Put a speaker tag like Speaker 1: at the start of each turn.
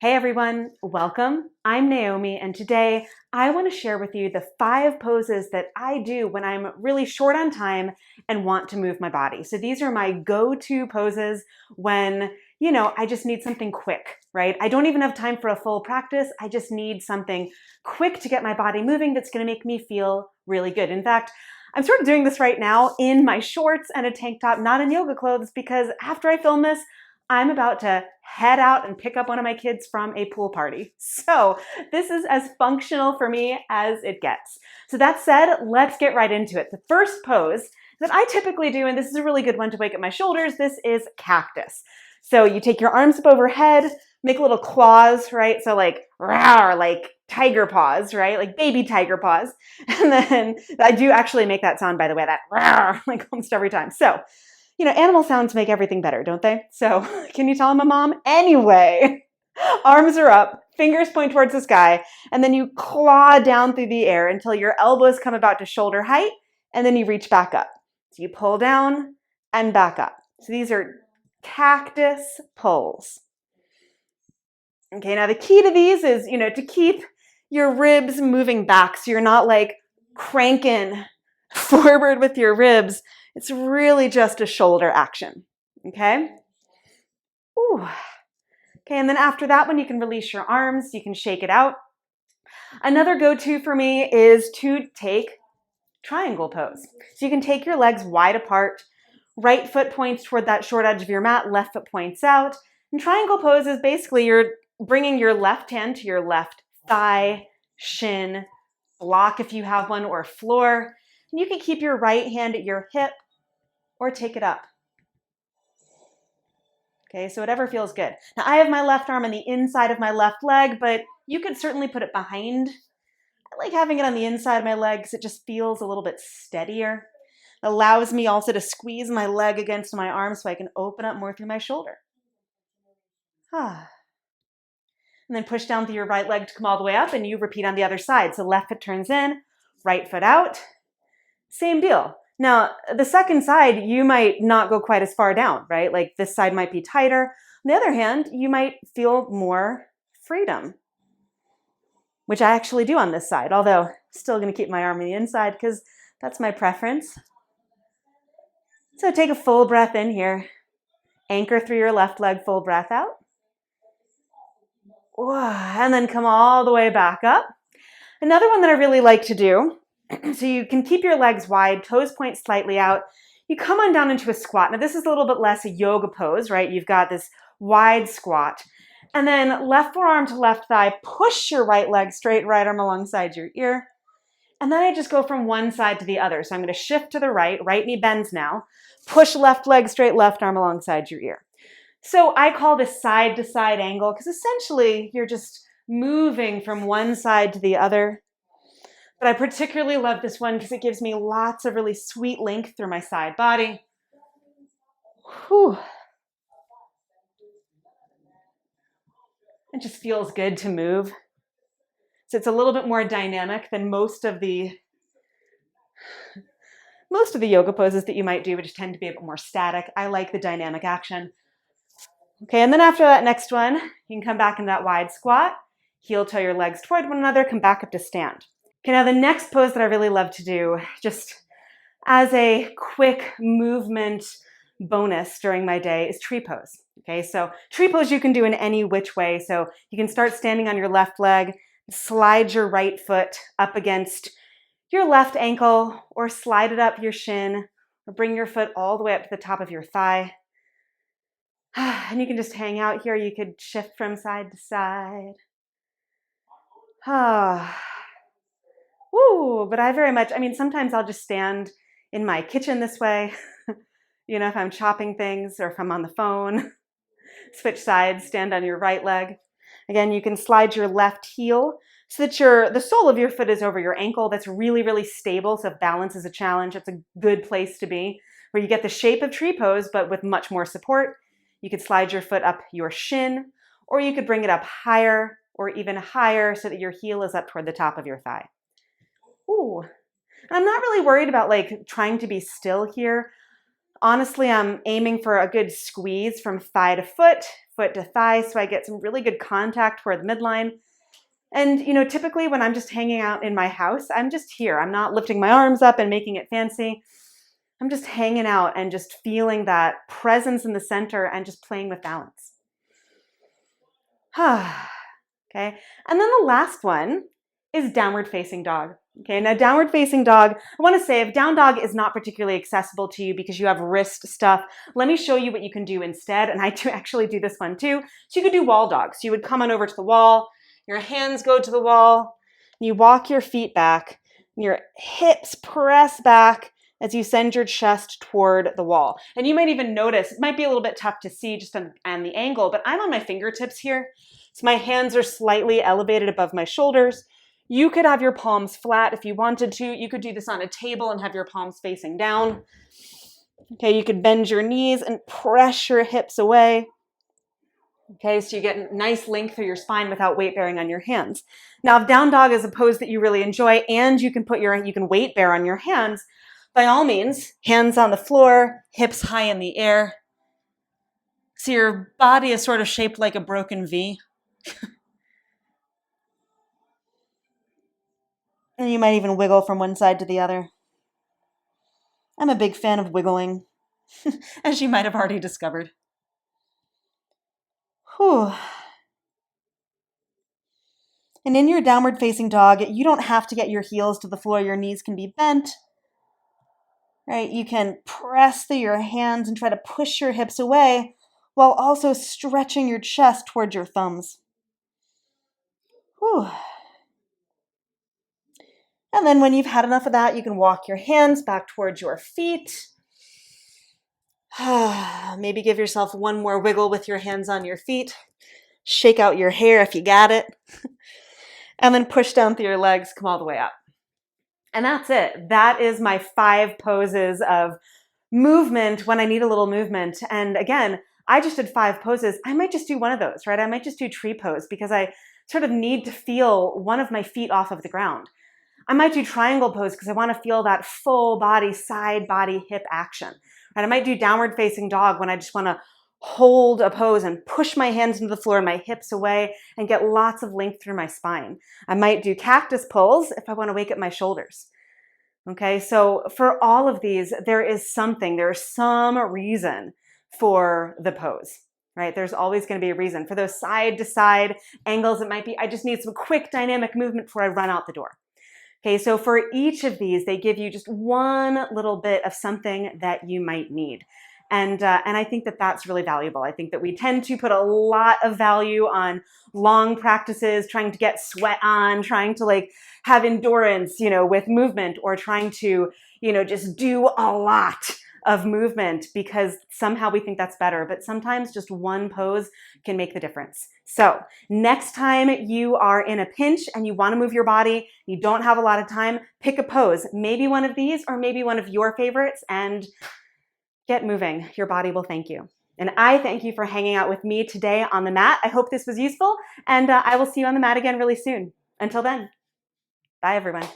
Speaker 1: Hey everyone, welcome. I'm Naomi, and today I want to share with you the 5 poses that I do when I'm really short on time and want to move my body. So these are my go-to poses when, I just need something quick, right? I don't even have time for a full practice. I just need something quick to get my body moving that's going to make me feel really good. In fact, I'm sort of doing this right now in my shorts and a tank top, not in yoga clothes, because after I film this, I'm about to head out and pick up one of my kids from a pool party. So this is as functional for me as it gets. So that said, let's get right into it. The first pose that I typically do, and this is a really good one to wake up my shoulders, this is cactus. So you take your arms up overhead, make little claws, right? So like, rawr, like tiger paws, right? Like baby tiger paws. And then I do actually make that sound, by the way, that rawr, like almost every time. So animal sounds make everything better, don't they? So can you tell I'm a mom? Anyway, arms are up, fingers point towards the sky, and then you claw down through the air until your elbows come about to shoulder height, and then you reach back up. So you pull down and back up. So these are cactus pulls. Okay, now the key to these is, to keep your ribs moving back so you're not like cranking forward with your ribs. It's really just a shoulder action, okay? Ooh. Okay, and then after that one, you can release your arms, you can shake it out. Another go-to for me is to take triangle pose. So you can take your legs wide apart, right foot points toward that short edge of your mat, left foot points out. And triangle pose is basically you're bringing your left hand to your left thigh, shin, block if you have one, or floor. And you can keep your right hand at your hip or take it up. Okay, so whatever feels good. Now I have my left arm on the inside of my left leg, but you could certainly put it behind. I like having it on the inside of my leg because it just feels a little bit steadier. It allows me also to squeeze my leg against my arm so I can open up more through my shoulder. And then push down through your right leg to come all the way up, and you repeat on the other side. So left foot turns in, right foot out. Same deal. Now, the second side, you might not go quite as far down, right? Like this side might be tighter. On the other hand, you might feel more freedom, which I actually do on this side, although I'm still going to keep my arm on the inside because that's my preference. So take a full breath in here. Anchor through your left leg, full breath out. And then come all the way back up. Another one that I really like to do, so you can keep your legs wide, toes point slightly out. You come on down into a squat. Now this is a little bit less a yoga pose, right? You've got this wide squat. And then left forearm to left thigh, push your right leg straight, right arm alongside your ear. And then I just go from one side to the other. So I'm going to shift to the right knee bends now. Push left leg straight, left arm alongside your ear. So I call this side to side angle because essentially you're just moving from one side to the other. But I particularly love this one because it gives me lots of really sweet length through my side body. Whew. It just feels good to move. So it's a little bit more dynamic than most of the yoga poses that you might do, which tend to be a bit more static. I like the dynamic action. Okay, and then after that next one, you can come back in that wide squat, heel toe your legs toward one another, come back up to stand. Okay, now the next pose that I really love to do, just as a quick movement bonus during my day, is tree pose. Okay, so tree pose you can do in any which way. So you can start standing on your left leg, slide your right foot up against your left ankle, or slide it up your shin, or bring your foot all the way up to the top of your thigh. And you can just hang out here. You could shift from side to side. Woo, but sometimes I'll just stand in my kitchen this way, if I'm chopping things or if I'm on the phone. Switch sides, stand on your right leg. Again, you can slide your left heel so that the sole of your foot is over your ankle. That's really, really stable. So if balance is a challenge, it's a good place to be, where you get the shape of tree pose, but with much more support. You could slide your foot up your shin, or you could bring it up higher or even higher so that your heel is up toward the top of your thigh. Ooh. And I'm not really worried about trying to be still here. Honestly, I'm aiming for a good squeeze from thigh to foot, foot to thigh, so I get some really good contact toward the midline. And, typically when I'm just hanging out in my house, I'm just here. I'm not lifting my arms up and making it fancy. I'm just hanging out and just feeling that presence in the center and just playing with balance. Okay. And then the last one is downward facing dog. Okay. Now, downward facing dog, I want to say if down dog is not particularly accessible to you because you have wrist stuff, let me show you what you can do instead. And I do actually do this one too. So you could do wall dog. So you would come on over to the wall, your hands go to the wall, and you walk your feet back, and your hips press back as you send your chest toward the wall. And you might even notice, it might be a little bit tough to see just on the angle, but I'm on my fingertips here. So my hands are slightly elevated above my shoulders. You could have your palms flat if you wanted to. You could do this on a table and have your palms facing down. Okay, you could bend your knees and press your hips away. Okay, so you get nice length through your spine without weight bearing on your hands. Now, if down dog is a pose that you really enjoy and you can weight bear on your hands, by all means, hands on the floor, hips high in the air. So your body is sort of shaped like a broken V. And you might even wiggle from one side to the other. I'm a big fan of wiggling, as you might have already discovered. Whew. And in your downward facing dog, you don't have to get your heels to the floor. Your knees can be bent. Right? You can press through your hands and try to push your hips away while also stretching your chest towards your thumbs. Whew. And then when you've had enough of that, you can walk your hands back towards your feet. Maybe give yourself one more wiggle with your hands on your feet. Shake out your hair if you got it. And then push down through your legs, come all the way up. And that's it. That is my 5 poses of movement when I need a little movement. And again, I just did 5 poses. I might just do one of those, right? I might just do tree pose because I sort of need to feel one of my feet off of the ground. I might do triangle pose because I want to feel that full body, side body, hip action. And I might do downward facing dog when I just want to hold a pose and push my hands into the floor and my hips away and get lots of length through my spine. I might do cactus pulls if I want to wake up my shoulders. Okay, so for all of these, there is some reason for the pose, right? There's always going to be a reason. For those side to side angles, it might be, I just need some quick dynamic movement before I run out the door. Okay, so for each of these, they give you just one little bit of something that you might need. And I think that that's really valuable. I think that we tend to put a lot of value on long practices, trying to get sweat on, trying to have endurance, with movement, or trying to, just do a lot of movement because somehow we think that's better. But sometimes just one pose can make the difference. So next time you are in a pinch and you want to move your body, you don't have a lot of time, pick a pose, maybe one of these or maybe one of your favorites, and get moving. Your body will thank you. And I thank you for hanging out with me today on the mat. I hope this was useful, and I will see you on the mat again really soon. Until then, bye everyone.